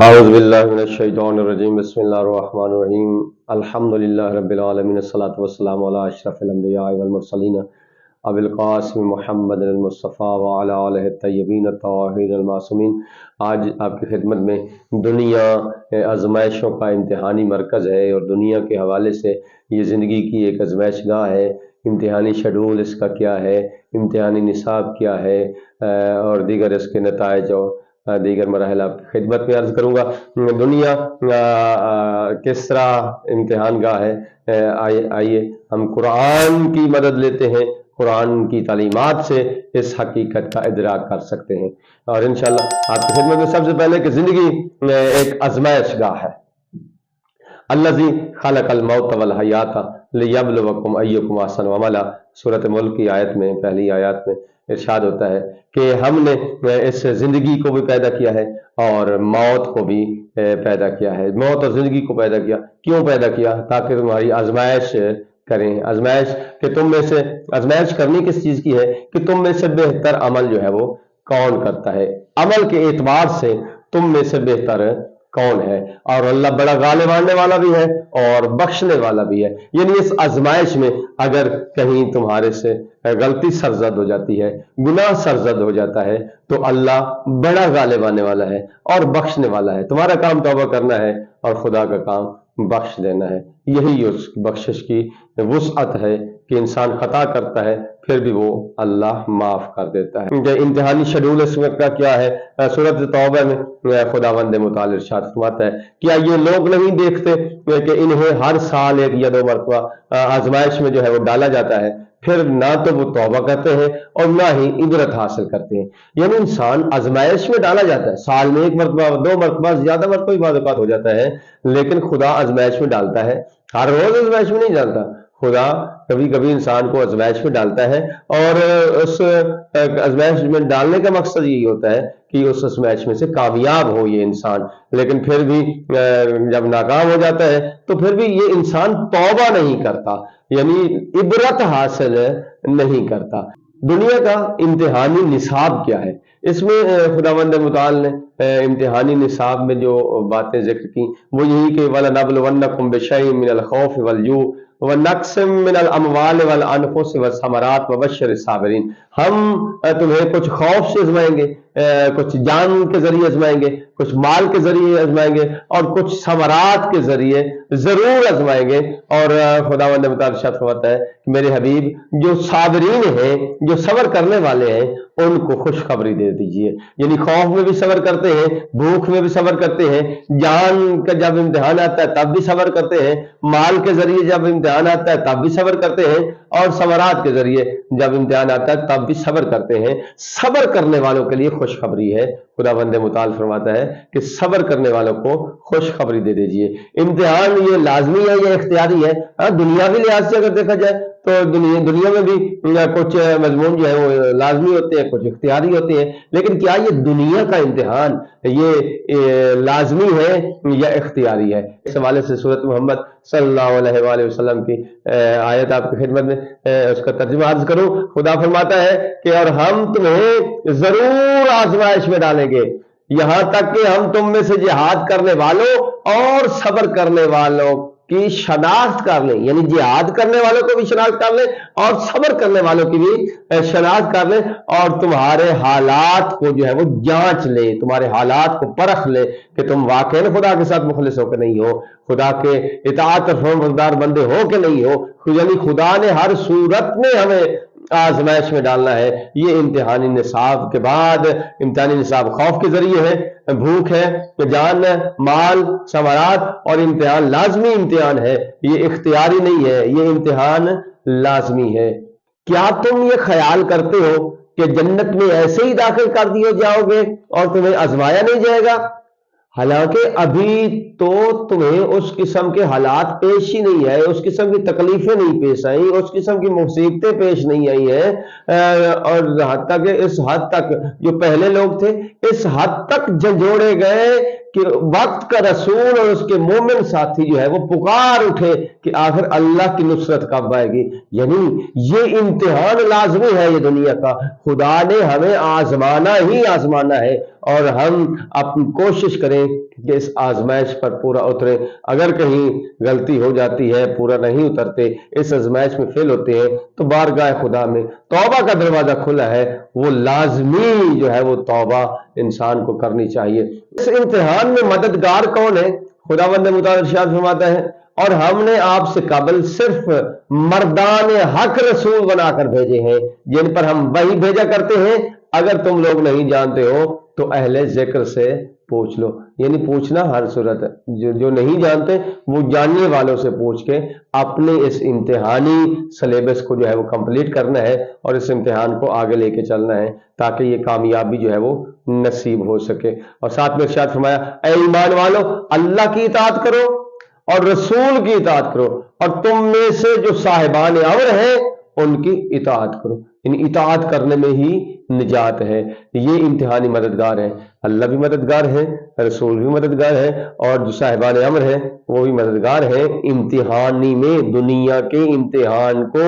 اعوذ باللہ من الشیطان الرجیم بسم اللہ الرحمن الرحیم الحمدللہ رب العالمین الصلاۃ والسلام علی اشرف الانبیاء والمرسلین ابی القاسم محمد المصطفیٰ وعلی آلہ الطیبین الطاہرین المعصومین۔ آج آپ کی خدمت میں دنیا آزمائشوں کا امتحانی مرکز ہے اور دنیا کے حوالے سے یہ زندگی کی ایک آزمائش گاہ ہے۔ امتحانی شیڈول اس کا کیا ہے، امتحانی نصاب کیا ہے اور دیگر اس کے نتائج اور دیگر مراحل آپ کی خدمت میں عرض کروں گا۔ دنیا کس طرح امتحان گاہ ہے، آئیے ہم قرآن کی مدد لیتے ہیں، قرآن کی تعلیمات سے اس حقیقت کا ادراک کر سکتے ہیں۔ اور انشاءاللہ آپ کی خدمت میں سب سے پہلے کہ زندگی ایک آزمائش گاہ ہے۔ الذی خلق الموت والحیات لیبلوکم ایکم احسن عملا، سورۃ ملک کی آیت میں، پہلی آیات میں ارشاد ہوتا ہے کہ ہم نے اس زندگی کو بھی پیدا کیا ہے اور موت کو بھی پیدا کیا ہے۔ موت اور زندگی کو پیدا کیا، کیوں پیدا کیا؟ تاکہ تمہاری آزمائش کریں۔ آزمائش کہ تم میں سے، آزمائش کرنی کس چیز کی ہے کہ تم میں سے بہتر عمل جو ہے وہ کون کرتا ہے، عمل کے اعتبار سے تم میں سے بہتر کون ہے۔ اور اللہ بڑا غالب آنے والا بھی ہے اور بخشنے والا بھی ہے، یعنی اس آزمائش میں اگر کہیں تمہارے سے غلطی سرزد ہو جاتی ہے، گناہ سرزد ہو جاتا ہے، تو اللہ بڑا غالب آنے والا ہے اور بخشنے والا ہے۔ تمہارا کام توبہ کرنا ہے اور خدا کا کام بخش دینا ہے۔ یہی اس بخشش کی وسعت ہے کہ انسان خطا کرتا ہے پھر بھی وہ اللہ معاف کر دیتا ہے۔ امتحانی شیڈول اس وقت کا کیا ہے؟ سورۃ توبہ میں خداوند متعال ارشاد فرماتا ہے کیا یہ لوگ نہیں دیکھتے کہ انہیں ہر سال ایک یا دو مرتبہ آزمائش میں جو ہے وہ ڈالا جاتا ہے، پھر نہ تو وہ توبہ کرتے ہیں اور نہ ہی عبرت حاصل کرتے ہیں۔ یعنی انسان آزمائش میں ڈالا جاتا ہے، سال میں ایک مرتبہ، دو مرتبہ، زیادہ مرتبہ بعض اوقات ہو جاتا ہے، لیکن خدا آزمائش میں ڈالتا ہے۔ ہر روز آزمائش میں نہیں ڈالتا، خدا کبھی کبھی انسان کو آزمائش میں ڈالتا ہے اور اس آزمائش میں ڈالنے کا مقصد یہی ہوتا ہے کہ اس آزمائش میں سے کامیاب ہو یہ انسان۔ لیکن پھر بھی جب ناکام ہو جاتا ہے تو پھر بھی یہ انسان توبہ نہیں کرتا، یعنی عبرت حاصل نہیں کرتا۔ دنیا کا امتحانی نصاب کیا ہے؟ اس میں خداوند متعال نے امتحانی نصاب میں جو باتیں ذکر کی وہ یہی کہ وَلَنَبْلُوَنَّكُمْ بِشَيْءٍ مِّنَ الْخَوْفِ وَالْجُوعِ وَنَقْصٍ مِّنَ الْأَمْوَالِ وَالْأَنفُسِ وَالثَّمَرَاتِ وَبَشِّرِ الصَّابِرِينَ۔ ہم تمہیں کچھ خوف سے آزمائیں گے، کچھ جان کے ذریعے آزمائیں گے، کچھ مال کے ذریعے آزمائیں گے اور کچھ ثمرات کے ذریعے ضرور آزمائیں گے۔ اور خداوند متعال ارشاد فرماتا ہے کہ میرے حبیب جو صابرین ہیں، جو صبر کرنے والے ہیں، ان کو خوشخبری دے دیجئے۔ یعنی خوف میں بھی صبر کرتے ہیں، بھوک میں بھی صبر کرتے ہیں، جان کا جب امتحان آتا ہے تب بھی صبر کرتے ہیں، مال کے ذریعے جب امتحان آتا ہے تب بھی صبر کرتے ہیں اور ثمرات کے ذریعے جب امتحان آتا ہے تب بھی صبر کرتے ہیں۔ صبر کرنے والوں کے لیے خوشخبری ہے۔ خداوند متعال فرماتا ہے کہ صبر کرنے والوں کو خوشخبری دے دیجئے۔ امتحان یہ لازمی ہے یا اختیاری ہے؟ دنیاوی لحاظ سے اگر دیکھا جائے تو دنیا میں بھی کچھ مضمون جو ہے وہ لازمی ہوتے ہیں، کچھ اختیاری ہوتے ہیں، لیکن کیا یہ دنیا کا امتحان یہ لازمی ہے یا اختیاری ہے؟ اس حوالے سے سورۃ محمد صلی اللہ علیہ وآلہ وسلم کی آیت آپ کی خدمت میں اس کا ترجمہ عرض کروں۔ خدا فرماتا ہے کہ اور ہم تمہیں ضرور آزمائش میں ڈالیں گے، یہاں تک کہ ہم تم میں سے جہاد کرنے والوں اور صبر کرنے والوں کی شناخت کر لیں، یعنی جہاد کرنے والوں کو بھی شناخت کر لیں اور صبر کرنے والوں کی بھی شناخت کر لیں، اور تمہارے حالات کو جو ہے وہ جانچ لیں، تمہارے حالات کو پرکھ لیں کہ تم واقعی خدا کے ساتھ مخلص ہو کہ نہیں ہو، خدا کے اطاعت فرمانبردار بندے ہو کہ نہیں ہو۔ یعنی خدا نے ہر صورت میں ہمیں آزمائش میں ڈالنا ہے۔ یہ امتحانی نصاب کے بعد امتحانی نصاب خوف کے ذریعے ہے، بھوک ہے، جان، مال، ثمرات، اور امتحان لازمی امتحان ہے، یہ اختیاری نہیں ہے، یہ امتحان لازمی ہے۔ کیا تم یہ خیال کرتے ہو کہ جنت میں ایسے ہی داخل کر دیے جاؤ گے اور تمہیں آزمایا نہیں جائے گا؟ حالانکہ ابھی تو تمہیں اس قسم کے حالات پیش ہی نہیں آئے، اس قسم کی تکلیفیں نہیں پیش آئیں، اس قسم کی مصیبتیں پیش نہیں آئی ہیں، اور حتیٰ کہ اس حد تک جو پہلے لوگ تھے اس حد تک جھنجھوڑے گئے کہ وقت کا رسول اور اس کے مومن ساتھی جو ہے وہ پکار اٹھے کہ آخر اللہ کی نصرت کب آئے گی. یعنی یہ امتحان لازمی ہے یہ دنیا کا. خدا نے ہمیں آزمانا ہی آزمانا ہے اور ہم اپنی کوشش کریں کہ اس آزمائش پر پورا اترے. اگر کہیں غلطی ہو جاتی ہے، پورا نہیں اترتے، اس آزمائش میں فیل ہوتے ہیں، تو بارگاہ خدا میں توبہ کا دروازہ کھلا ہے. وہ لازمی جو ہے وہ توبہ انسان کو کرنی چاہیے. اس امتحان میں مددگار کون ہے؟ خداوند متعال ارشاد فرماتا ہے اور ہم نے آپ سے قبل صرف مردان حق رسول بنا کر بھیجے ہیں جن پر ہم وحی بھیجا کرتے ہیں. اگر تم لوگ نہیں جانتے ہو تو اہل ذکر سے پوچھ لو. یعنی پوچھنا ہر صورت ہے. جو نہیں جانتے وہ جاننے والوں سے پوچھ کے اپنے اس امتحانی سلیبس کو جو ہے وہ کمپلیٹ کرنا ہے اور اس امتحان کو آگے لے کے چلنا ہے تاکہ یہ کامیابی جو ہے وہ نصیب ہو سکے. اور ساتھ میں ارشاد فرمایا اے ایمان والو اللہ کی اطاعت کرو اور رسول کی اطاعت کرو اور تم میں سے جو صاحبان امر ہیں ان کی اطاعت کرو. ان اطاعت کرنے میں ہی نجات ہے. یہ امتحانی مددگار ہے. اللہ بھی مددگار ہے، رسول بھی مددگار ہے اور جو صاحبان امر ہیں وہ بھی مددگار ہیں امتحانی میں. دنیا کے امتحان کو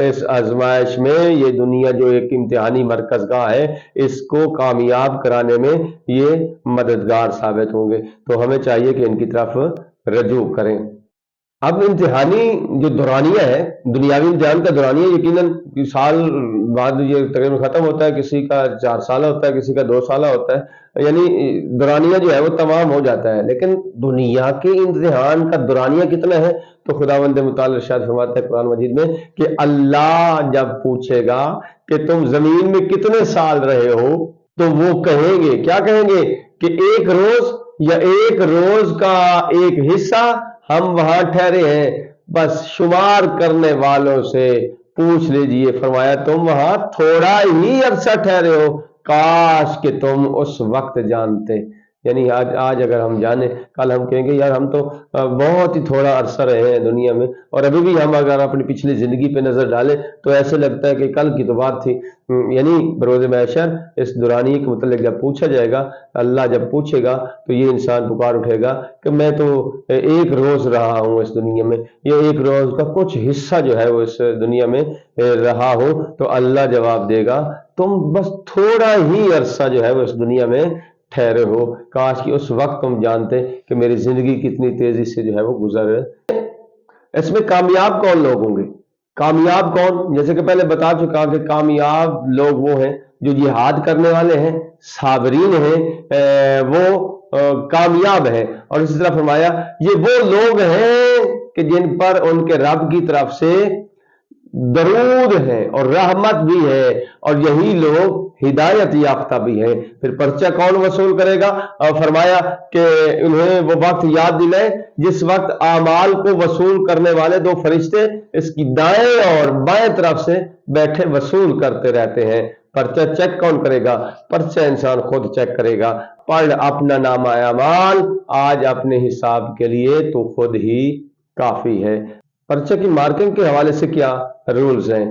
اس آزمائش میں، یہ دنیا جو ایک امتحانی مرکز گاہ ہے، اس کو کامیاب کرانے میں یہ مددگار ثابت ہوں گے. تو ہمیں چاہیے کہ ان کی طرف رجوع کریں. اب امتحانی جو دورانیہ ہے، دنیاوی امتحان کا دورانیہ یقیناً سال بعد یہ تقریباً ختم ہوتا ہے، کسی کا 4 سالہ ہوتا ہے، کسی کا 2 سالہ ہوتا ہے. یعنی دورانیہ جو ہے وہ تمام ہو جاتا ہے. لیکن دنیا کے امتحان کا دورانیہ کتنا ہے؟ تو خداوند متعال ارشاد فرماتا ہے قرآن مجید میں کہ اللہ جب پوچھے گا کہ تم زمین میں کتنے سال رہے ہو تو وہ کہیں گے، کیا کہیں گے؟ کہ ایک روز یا ایک روز کا ایک حصہ ہم وہاں ٹھہرے ہیں. بس شمار کرنے والوں سے پوچھ لیجئے. فرمایا تم وہاں تھوڑا ہی عرصہ ٹھہرے ہو، کاش کہ تم اس وقت جانتے. یعنی آج اگر ہم جانیں، کل ہم کہیں گے یار ہم تو بہت ہی تھوڑا عرصہ رہے ہیں دنیا میں، اور ابھی بھی ہم اگر اپنی پچھلی زندگی پہ نظر ڈالیں تو ایسے لگتا ہے کہ کل کی تو بات تھی. یعنی بروز محشر اس دورانی کے متعلق جب پوچھا جائے گا، اللہ جب پوچھے گا تو یہ انسان پکار اٹھے گا کہ میں تو ایک روز رہا ہوں اس دنیا میں، یہ ایک روز کا کچھ حصہ جو ہے وہ اس دنیا میں رہا ہوں. تو اللہ جواب دے گا تم بس تھوڑا ہی عرصہ جو ہے وہ اس دنیا میں ٹھہرے ہو، کاش کہ اس وقت تم جانتے کہ میری زندگی کتنی تیزی سے جو ہے وہ گزر. اس میں کامیاب کون لوگ ہوں گے؟ کامیاب کون؟ جیسے کہ پہلے بتا چکا کہ کامیاب لوگ وہ ہیں جو جہاد کرنے والے ہیں، صابرین ہیں، وہ کامیاب ہیں. اور اسی طرح فرمایا یہ وہ لوگ ہیں کہ جن پر ان کے رب کی طرف سے درود ہے اور رحمت بھی ہے، اور یہی لوگ ہدایت یافتہ بھی ہیں. پھر پرچہ کون وصول کرے گا؟ اور فرمایا کہ انہیں وہ وقت یاد دلائے جس وقت اعمال کو وصول کرنے والے 2 فرشتے اس کی دائیں اور بائیں طرف سے بیٹھے وصول کرتے رہتے ہیں. پرچہ چیک کون کرے گا؟ پرچہ انسان خود چیک کرے گا. پڑھ اپنا نامہ اعمال آج اپنے حساب کے لیے تو خود ہی کافی ہے. پرچہ کی مارکنگ کے حوالے سے کیا رولز ہیں؟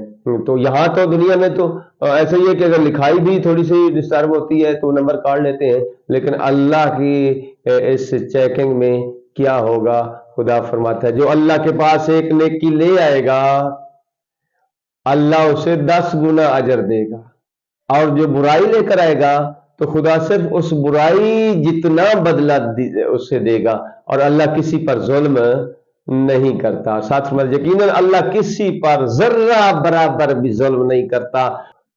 تو یہاں تو دنیا میں تو ایسا ہی ہے کہ اگر لکھائی بھی تھوڑی سی ڈسٹرب ہوتی ہے تو نمبر کاٹ لیتے ہیں، لیکن اللہ کی اس چیکنگ میں کیا ہوگا؟ خدا فرماتا ہے جو اللہ کے پاس ایک نیکی لے آئے گا اللہ اسے 10 گنا اجر دے گا، اور جو برائی لے کر آئے گا تو خدا صرف اس برائی جتنا بدلہ اسے دے گا. اور اللہ کسی پر ظلم نہیں کرتا. ساتھ میں یقیناً اللہ کسی پر ذرہ برابر بھی ظلم نہیں کرتا،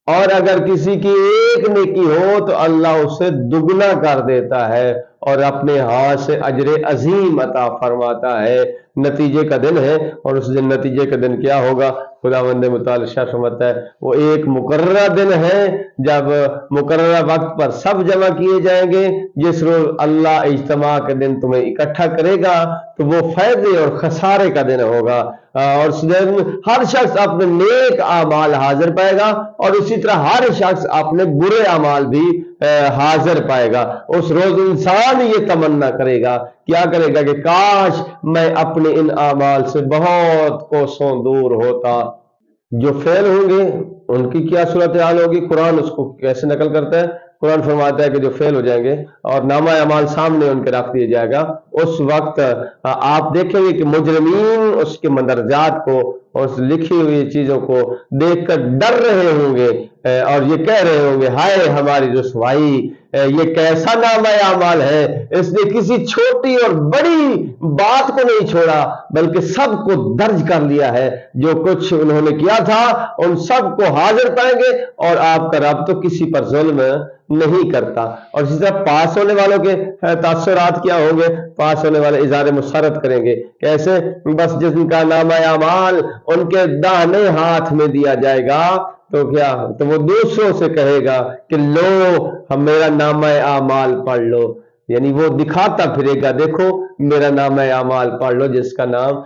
اور اگر کسی کی ایک نیکی ہو تو اللہ اسے دگنا کر دیتا ہے اور اپنے ہاتھ سے اجر عظیم عطا فرماتا ہے. نتیجے کا دن ہے، اور اس دن نتیجے کا دن کیا ہوگا؟ خداوند متعال ارشاد فرماتا ہے وہ ایک مقررہ دن ہے جب مقررہ وقت پر سب جمع کیے جائیں گے. جس روز اللہ اجتماع کے دن تمہیں اکٹھا کرے گا تو وہ فائدے اور خسارے کا دن ہوگا، اور اس دن ہر شخص اپنے نیک اعمال حاضر پائے گا اور اسی طرح ہر شخص اپنے برے اعمال بھی حاضر پائے گا. اس روز انسان یہ تمنا کرے گا، کیا کرے گا؟ کہ کاش میں اپنے ان اعمال سے بہت کوسوں دور ہوتا. جو فیل ہوں گے ان کی کیا صورتحال ہوگی؟ قرآن اس کو کیسے نقل کرتا ہے؟ قرآن فرماتا ہے کہ جو فیل ہو جائیں گے اور نامہ اعمال سامنے ان کے رکھ دیا جائے گا، اس وقت آپ دیکھیں گے کہ مجرمین اس کے مندرجات کو، اس لکھی ہوئی چیزوں کو دیکھ کر ڈر رہے ہوں گے اور یہ کہہ رہے ہوں گے ہائے ہماری رسوائی، یہ کیسا نامہ اعمال ہے، اس نے کسی چھوٹی اور بڑی بات کو نہیں چھوڑا بلکہ سب کو درج کر لیا ہے، جو کچھ انہوں نے کیا تھا ان سب کو حاضر پائیں گے، اور آپ کا رب تو کسی پر ظلم نہیں کرتا۔ اور اسی طرح پاس ہونے والوں کے تاثرات کیا ہوں گے؟ پاس ہونے والے اظہار مسرت کریں گے، کیسے؟ بس جن کا نامہ اعمال ان کے داہنے ہاتھ میں دیا جائے گا تو کیا؟ تو وہ دوسروں سے کہے گا کہ لو ہم میرا نامہ اعمال پڑھ لو، یعنی وہ دکھاتا پھرے گا دیکھو میرا نامہ اعمال پڑھ لو، جس کا نام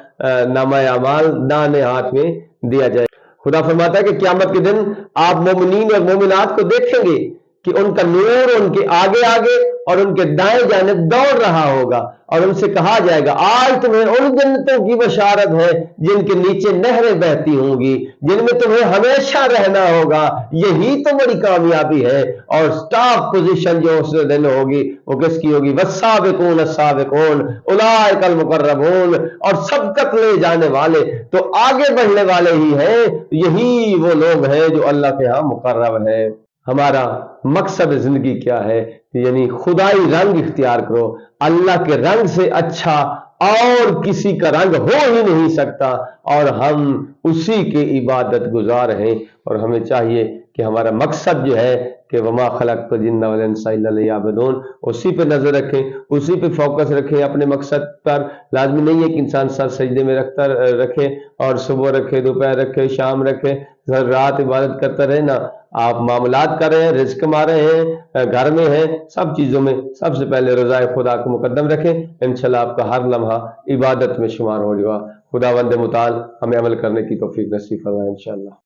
نامہ اعمال داہنے ہاتھ میں دیا جائے۔ خدا فرماتا ہے کہ قیامت کے دن آپ مومنین اور مومنات کو دیکھیں گے کہ ان کا نور ان کے آگے آگے اور ان کے دائیں جانب دوڑ رہا ہوگا، اور ان سے کہا جائے گا آج تمہیں ان جنتوں کی بشارت ہے جن کے نیچے نہریں بہتی ہوں گی، جن میں تمہیں ہمیشہ رہنا ہوگا، یہی تو بڑی کامیابی ہے۔ اور ٹاپ پوزیشن جو اس دن ہوگی وہ کس کی ہوگی؟ والسابقون السابقون اولئک المقربون، اور سبقت لے جانے والے تو آگے بڑھنے والے ہی ہیں، یہی وہ لوگ ہیں جو اللہ کے ہاں مقرب ہیں۔ ہمارا مقصد زندگی کیا ہے؟ یعنی خدائی رنگ اختیار کرو، اللہ کے رنگ سے اچھا اور کسی کا رنگ ہو ہی نہیں سکتا، اور ہم اسی کے عبادت گزار ہیں، اور ہمیں چاہیے کہ ہمارا مقصد جو ہے کہ وما خلقت الجن والانس الا لیعبدون، اسی پہ نظر رکھیں، اسی پہ فوکس رکھیں، اپنے مقصد پر۔ لازمی نہیں ہے کہ انسان سر سجدے میں رکھے اور صبح رکھے، دوپہر رکھے، شام رکھے، رات عبادت کرتا رہے نا۔ آپ معاملات کر رہے ہیں، رزق کما رہے ہیں، گھر میں ہیں، سب چیزوں میں سب سے پہلے رضائے خدا کو مقدم رکھیں، انشاءاللہ آپ کا ہر لمحہ عبادت میں شمار ہو جائے گا۔ خداوند متعال ہمیں عمل کرنے کی توفیق نصیب فرمائے انشاءاللہ۔